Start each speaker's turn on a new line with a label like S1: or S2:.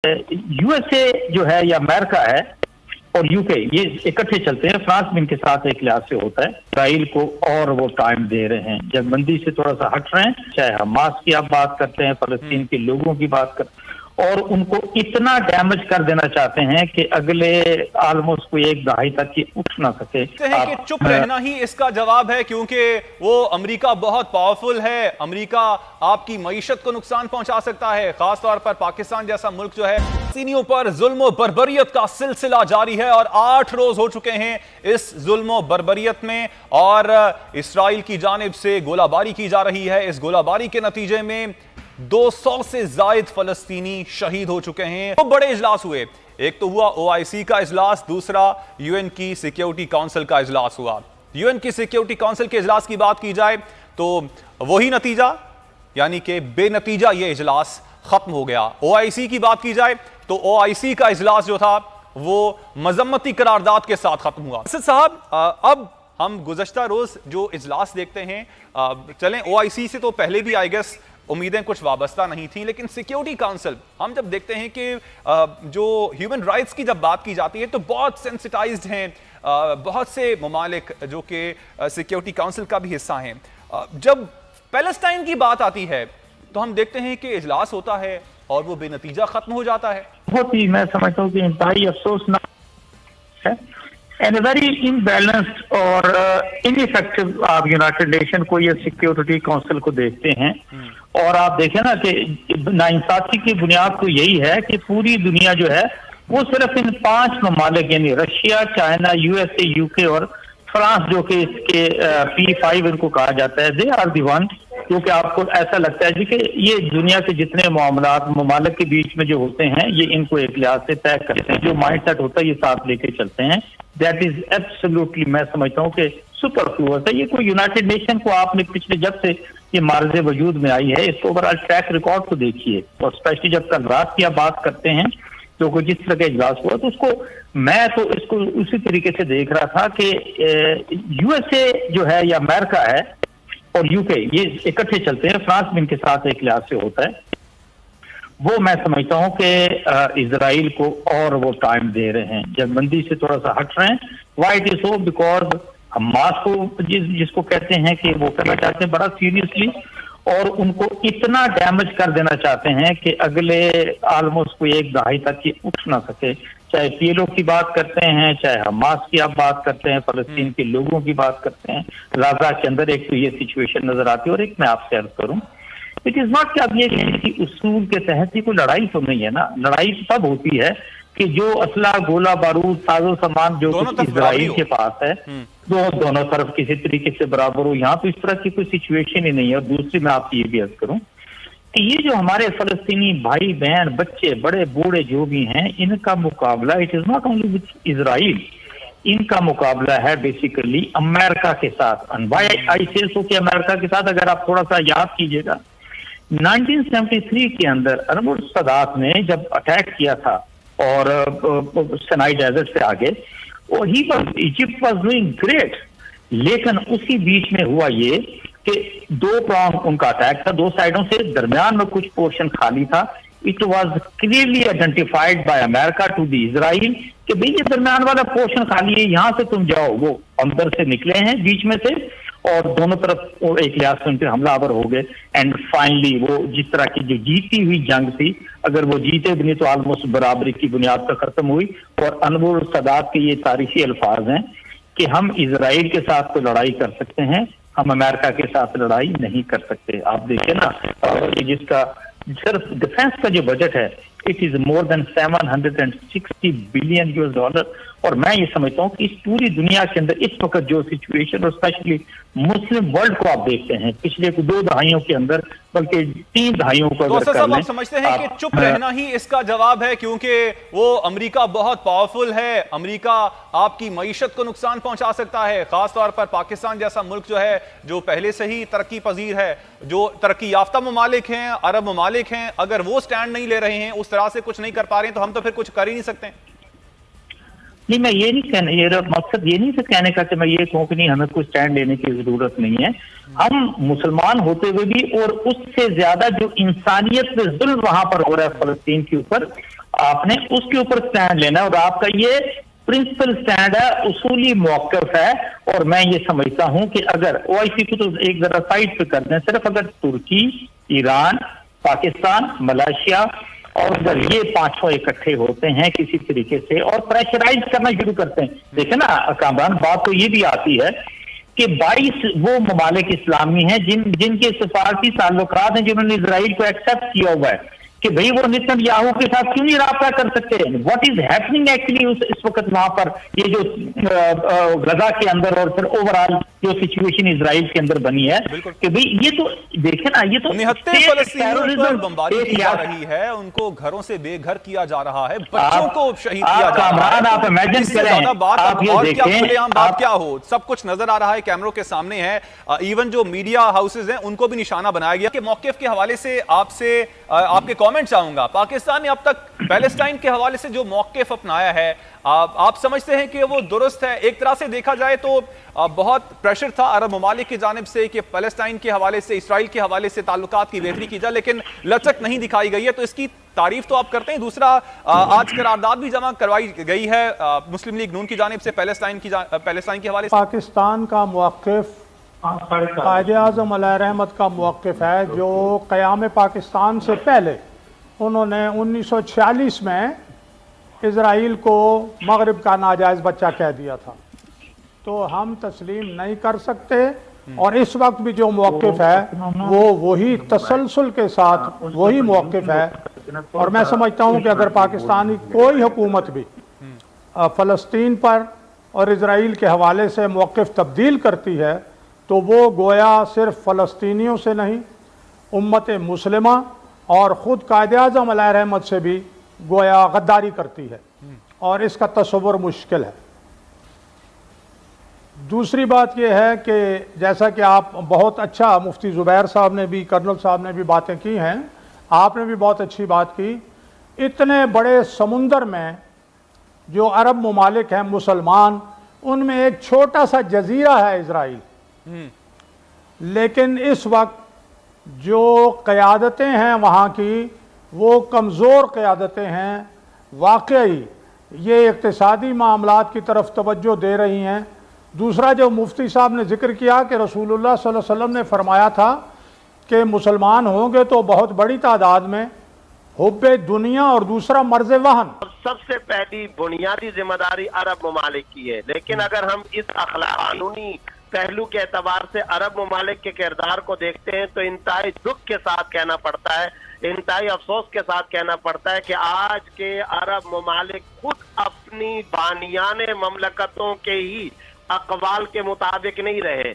S1: USA जो है या अमेरिका है और यूके ये इकट्ठे चलते हैं। फ्रांस भी इनके साथ एक लिहाज से होता है। इसराइल को और वो टाइम दे रहे हैं, जंगबंदी से थोड़ा सा हट रहे हैं। चाहे हमास की आप बात करते हैं, फलस्तीन के लोगों की बात करते हैं, और उनको इतना डैमेज कर देना चाहते हैं कि अगले ऑलमोस्ट कोई एक दहाई तक की उठ ना सके।
S2: कि चुप रहना ही इसका जवाब है, क्योंकि वो अमेरिका बहुत पावरफुल है। अमेरिका आपकी मईशत को नुकसान पहुंचा सकता है, खास तौर पर पाकिस्तान जैसा मुल्क जो है। फलस्तीनियों पर जुल्म और बर्बरियत का सिलसिला जारी है और 8 रोज हो चुके हैं इस जुल्म और बर्बरियत में, और इसराइल की जानिब से गोलाबारी की जा रही है। इस गोलाबारी के नतीजे में 200 से जायद फलस्तीनी शहीद हो चुके हैं। तो बड़े इजलास हुए, एक तो हुआ OIC का इजलास, दूसरा UN की सिक्योरिटी काउंसिल का इजलास हुआ। UN की सिक्योरिटी काउंसिल के इजलास की बात की जाए तो वही नतीजा, यानी कि बेनतीजा ये इजलास खत्म हो गया। OIC की बात की जाए तो OIC का इजलास जो था वो मजम्मती करारदाद के साथ खत्म हुआ। साहब, अब हम गुज़श्ता रोज जो इजलास देखते हैं, चलें OIC से तो पहले भी आई गेस उम्मीदें कुछ वाबस्ता नहीं थी, लेकिन सिक्योरिटी काउंसिल हम जब देखते हैं कि जो ह्यूमन राइट्स की जब बात की जाती है तो बहुत सेंसिटाइज्ड हैं बहुत से ममालिक जो कि सिक्योरिटी काउंसिल का भी हिस्सा हैं। जब पैलेस्टाइन की बात आती है तो हम देखते हैं कि इजलास होता है और वो बेनतीजा खत्म हो जाता है।
S1: बहुत ही मैं समझता हूँ कि इंतहाई अफसोसनाक है एंड वेरी इनबैलेंस्ड और इनइफेक्टिव। आप यूनाइटेड नेशन को या सिक्योरिटी काउंसिल को देखते हैं और आप देखें ना कि नाइंसाफी की बुनियाद तो यही है कि पूरी दुनिया जो है वो सिर्फ इन 5 ममालिक यानी रशिया, चाइना, USA, UK और फ्रांस जो कि इसके P5 इनको कहा जाता है, दे आर दी वन, क्योंकि आपको ऐसा लगता है जी कि ये दुनिया के जितने मामलात ममालिक के बीच में जो होते हैं ये इनको एक लिहाज से तय करते हैं। जो माइंड सेट होता है ये साथ लेके चलते हैं। दैट इज एब्सोल्युटली मैं समझता हूँ कि सुपरफ्लूअस है। ये कोई यूनाइटेड नेशन को आपने पिछले जब से ये मार्ज वजूद में आई है इसको ओवरऑल ट्रैक रिकॉर्ड को देखिए, और स्पेशली जब कल रात की आप बात करते हैं तो जिस तरह का इजलास हुआ तो उसको मैं तो इसको उसी तरीके से देख रहा था कि USA जो है या अमेरिका है और UK ये इकट्ठे चलते हैं। फ्रांस भी इनके साथ एक लिहाज से होता है। वो मैं समझता हूँ कि इसराइल को और वो टाइम दे रहे हैं, जंगबंदी से थोड़ा सा हट रहे हैं। Why it is so? Because Hamas को जिसको कहते हैं कि वो करना चाहते हैं बड़ा सीरियसली, और उनको इतना डैमेज कर देना चाहते हैं कि अगले ऑलमोस्ट कोई एक दहाई तक की उठ ना सके। चाहे PLO की बात करते हैं, चाहे हमास की आप बात करते हैं, फलस्तीन के लोगों की बात करते हैं। गाजा के अंदर एक तो ये सिचुएशन नजर आती है, और एक मैं आपसे अर्ज करूं, इट इज नॉट कि आप ये कहें कि उसूल के तहत ही कोई लड़ाई तो नहीं है ना। लड़ाई तब होती है कि जो असला, गोला बारूद, साजो सामान जो इजराइल के पास है दोनों तरफ किसी तरीके से बराबर हो। यहाँ तो इस तरह की कोई सिचुएशन ही नहीं है। और दूसरी मैं आपसे ये भी अर्ज करूं कि ये जो हमारे फलस्तीनी भाई बहन, बच्चे, बड़े बूढ़े जो भी हैं, इनका मुकाबला it is not only with Israel, इनका मुकाबला है बेसिकली अमेरिका के साथ। आई से सो कि अमेरिका के साथ अगर आप थोड़ा सा याद कीजिएगा 1973 के अंदर अनवर सदात ने जब अटैक किया था और सिनाई डेजर्ट से आगे, और इजिप्ट वाज डूइंग ग्रेट, लेकिन उसी बीच में हुआ ये कि 2 प्रॉन्ग उनका अटैक था, 2 साइडों से, दरमियान में कुछ पोर्शन खाली था। It was clearly identified by America to the Israel कि भाई ये दरमियान वाला पोर्शन खाली है, यहां से तुम जाओ। वो अंदर से निकले हैं बीच में से, और दोनों तरफ एक लिहाज से उनके हमलावर हो गए। एंड फाइनली वो जिस तरह की जो जीती हुई जंग थी, अगर वो जीते भी नहीं तो ऑलमोस्ट बराबरी की बुनियाद पर खत्म हुई। और अनवर सदात के ये तारीखी अल्फाज हैं कि हम इजराइल के साथ तो लड़ाई कर सकते हैं, हम अमेरिका के साथ लड़ाई नहीं कर सकते। आप देखिए ना, जिसका सिर्फ डिफेंस का जो बजट है it is more than $760 billion. और मैं ये समझता हूँ कि इस पूरी दुनिया के अंदर इस वक्त जो सिचुएशन, और स्पेशली मुस्लिम वर्ल्ड को आप देखते हैं पिछले 2 दहाइयों के अंदर, बल्कि 3 दहाइयों को अगर कर लें,
S2: आप समझते हैं कि चुप रहना ही इसका जवाब है, क्योंकि वो अमेरिका बहुत पावरफुल है। अमेरिका आपकी मईशत को नुकसान पहुंचा सकता है, खास तौर पर पाकिस्तान जैसा मुल्क जो है, जो पहले से ही तरक्की पजीर है, जो तरक्की याफ्ता ममालिक हैं, अरब ममालिक हैं, अगर वो स्टैंड नहीं ले रहे हैं, उस तरह से कुछ नहीं कर पा रहे हैं, तो हम तो फिर कुछ कर ही नहीं सकते।
S1: नहीं, मैं ये नहीं कहने, ये मकसद ये नहीं से कहने का कि मैं ये कहूँ कि नहीं हमें कोई स्टैंड लेने की जरूरत नहीं है। हम मुसलमान होते हुए भी, और उससे ज्यादा जो इंसानियत पे जुल्म वहां पर हो रहा है फलस्तीन के ऊपर, آپ نے اس کے اوپر سٹینڈ لینا ہے، اور آپ کا یہ پرنسپل سٹینڈ ہے، اصولی موقف ہے. اور میں یہ سمجھتا ہوں کہ اگر OIC کو تو ایک ذرا سائڈ پہ کر دیں، صرف اگر ترکی، ایران، پاکستان، ملائیشیا اور اگر یہ پانچوں اکٹھے ہوتے ہیں کسی طریقے سے اور پریشرائز کرنا شروع کرتے ہیں. دیکھیں نا کامران، بات تو یہ بھی آتی ہے کہ 22 وہ ممالک اسلامی ہیں جن کے سفارتی تعلقات ہیں، جنہوں نے اسرائیل کو ایکسپٹ کیا ہوا ہے کہ بھئی وہ نتن یاہو کے ساتھ کیوں نہیں رابطہ کر سکتے. واٹ از ہیپننگ ایکچولی اس وقت وہاں پر، یہ جو غزہ کے اندر اور پھر اوور آل جو سچویشن اسرائیل کے اندر بنی ہے کہ بھئی یہ تو دیکھیں نا، یہ تو
S2: نہتے فلسطینیوں پر بمباری کی جا رہی ہے، ان کو گھروں سے بے گھر کیا جا رہا ہے، بچوں کو شہید کیا جا رہا ہے.
S1: آپ امیجن کریں،
S2: آپ یہ دیکھیں، بات کیا ہو، سب کچھ نظر آ رہا ہے، کیمروں کے سامنے ہے. ایون جو میڈیا ہاؤسز ہیں ان کو بھی نشانہ بنایا گیا. کہ موقف کے حوالے سے آپ کے کامنٹ چاہوں گا. پاکستان نے اب تک پیلسٹائن کے حوالے سے جو موقف اپنایا ہے، آپ سمجھتے ہیں کہ وہ درست ہے؟ ایک طرح سے دیکھا جائے تو بہت پریشر تھا عرب ممالک کی جانب سے کہ پیلسٹائن کے حوالے سے، اسرائیل کے حوالے سے تعلقات کی بہتری کی جائے، لیکن لچک نہیں دکھائی گئی ہے. تو اس کی تعریف تو آپ کرتے ہیں. دوسرا، آج قرارداد بھی جمع کروائی گئی ہے مسلم لیگ نون کی جانب سے پیلسٹائن کے حوالے سے.
S3: پاکستان کا موقف قائد اعظم علیہ رحمت کا موقف ہے، جو قیام پاکستان سے پہلے انہوں نے 1946 میں اسرائیل کو مغرب کا ناجائز بچہ کہہ دیا تھا. تو ہم تسلیم نہیں کر سکتے، اور اس وقت بھی جو موقف ہے وہ وہی تسلسل کے ساتھ وہی موقف ہے. اور میں سمجھتا ہوں کہ اگر پاکستانی کوئی حکومت بھی فلسطین پر اور اسرائیل کے حوالے سے موقف تبدیل کرتی ہے تو وہ گویا صرف فلسطینیوں سے نہیں، امت مسلمہ اور خود قائد اعظم علیہ رحمت سے بھی گویا غداری کرتی ہے، اور اس کا تصور مشکل ہے. دوسری بات یہ ہے کہ جیسا کہ آپ بہت اچھا، مفتی زبیر صاحب نے بھی، کرنل صاحب نے بھی باتیں کی ہیں، آپ نے بھی بہت اچھی بات کی. اتنے بڑے سمندر میں جو عرب ممالک ہیں مسلمان، ان میں ایک چھوٹا سا جزیرہ ہے اسرائیل. لیکن اس وقت جو قیادتیں ہیں وہاں کی وہ کمزور قیادتیں ہیں. واقعی یہ اقتصادی معاملات کی طرف توجہ دے رہی ہیں. دوسرا، جو مفتی صاحب نے ذکر کیا کہ رسول اللہ صلی اللہ علیہ وسلم نے فرمایا تھا کہ مسلمان ہوں گے تو بہت بڑی تعداد میں، حب دنیا، اور دوسرا مرض وہن.
S4: سب سے پہلی بنیادی ذمہ داری عرب ممالک کی ہے، لیکن اگر ہم اس اخلاق قانونی پہلو کے اعتبار سے عرب ممالک کے کردار کو دیکھتے ہیں تو انتہائی دکھ کے ساتھ کہنا پڑتا ہے، انتہائی افسوس کے ساتھ کہنا پڑتا ہے کہ آج کے عرب ممالک خود اپنی بانیان مملکتوں کے ہی اقوال کے مطابق نہیں رہے.